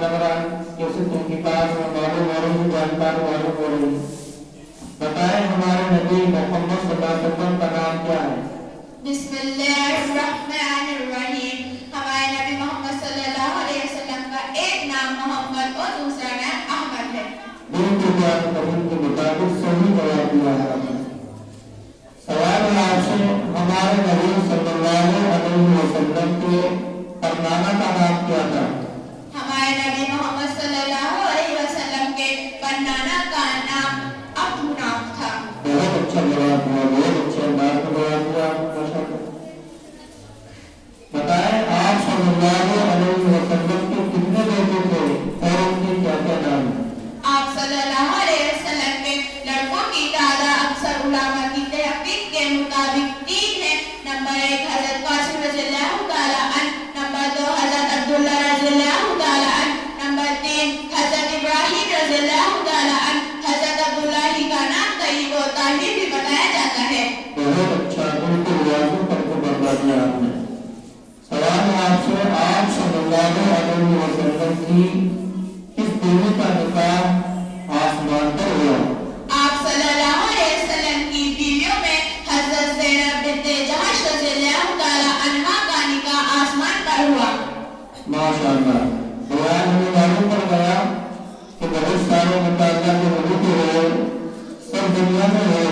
लग रहा है कि उसे तुमके पास में मालूम हो रही जानकार मालूम हो रही। बताएं हमारे नबी मोहम्मद सल्लल्लाहु अलैहि वसल्लम का नाम क्या है? बिस्मिल्लाहिर्रहमानिर्रहीम। हमारे नबी मोहम्मद सल्लल्लाहु अलैहि वसल्लम का एक नाम मोहम्मद और दूसरा नाम अहमद है। बिल्कुल के मुताबिक सही जवाब दिया है आपने। सवाल है आपसे, हमारे नबी सल्लल्लाहु अलैहि वसल्लम के परनामा का नाम क्या था? हमारे नबी मोहम्मद सल्लल्लाहु अलैहि वसल्लम के परनामा का नाम अब्दुनाफ था। बहुत अच्छा जवाब दिया, बहुत अच्छे अंदाज में जवाब दिया। बताएं आप सल्लल्लाहु अलैहि वसल्लम के कितने बेटे थे और उनके क्या क्या नाम? आप सल्लल्लाहु अलैहि वसल्लम के लड़कों की तादाद अक्सर उलामा की तहकीक के मुताबिक 3 है। नंबर 1 हजरत कासिम रज़ियल्लाहु ताला अन्हु, नंबर 2 हजरत अब्दुल्लाह रज़ियल्लाहु ताला अन्हु, नंबर 3 हजरत इब्राहिम रज़ियल्लाहु ताला अन्हु। हजरत अब्दुल्लाह ही का नाम तय्यब व ताहिर भी बताया जाता है। बहुत अच्छा, बिल्कुल वाज़ेह करके बता दिया आपने। सवाल है आपसे, आप सल्लल्लाहु अलैहि वसल्लम की किस बीवी का निकाह आसमान पर हुआ? आप सल्लल्लाहु अलैहि वसल्लम की बीवियों में हजरत ज़ैनब बिन्त जहश रज़ियल्लाहु ताला अन्हा का निकाह आसमान पर हुआ। माशाअल्लाह। बयान में मालूम पड़ गया कि बहुत सारे मुताबिक के वजूद हुए, सब दुनिया में हुए,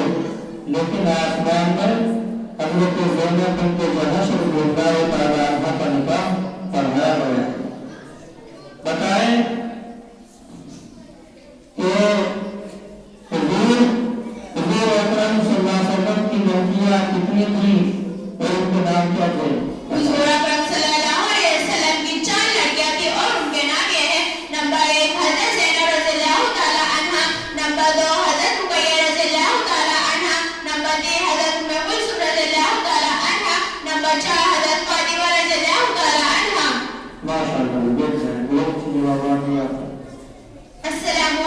लेकिन आसमान में हजरत ज़ैनब बिन्त जहश रज़ियल्लाहु ताला अन्हा का निकाह पढ़ाया गया। बताएं कि हुजूर अकरम सल्लल्लाहु अलैहि वसल्लम की लड़कियां कितनी थी और उनके नाम क्या थे? हुजूर अकरम सल्लल्लाहु अलैहि वसल्लम की 4 लड़कियां थी और उनके नाम ये हैं। नंबर 1 हजरत ज़ैनब रज़ियल्लाहु ताला अन्हा, नंबर 2 हजरत रुकैया रज़ियल्लाहु ताला अन्हा, नंबर 3 हजरत उम्मे कुलसूम रज़ियल्लाहु ताला अन्हा, नंबर 4 हजरत फातिमा रज़ियल्लाहु ताला अन्हा। माशाअल्लाह, बहुत अच्छी जवाब दिया। अस्सलामु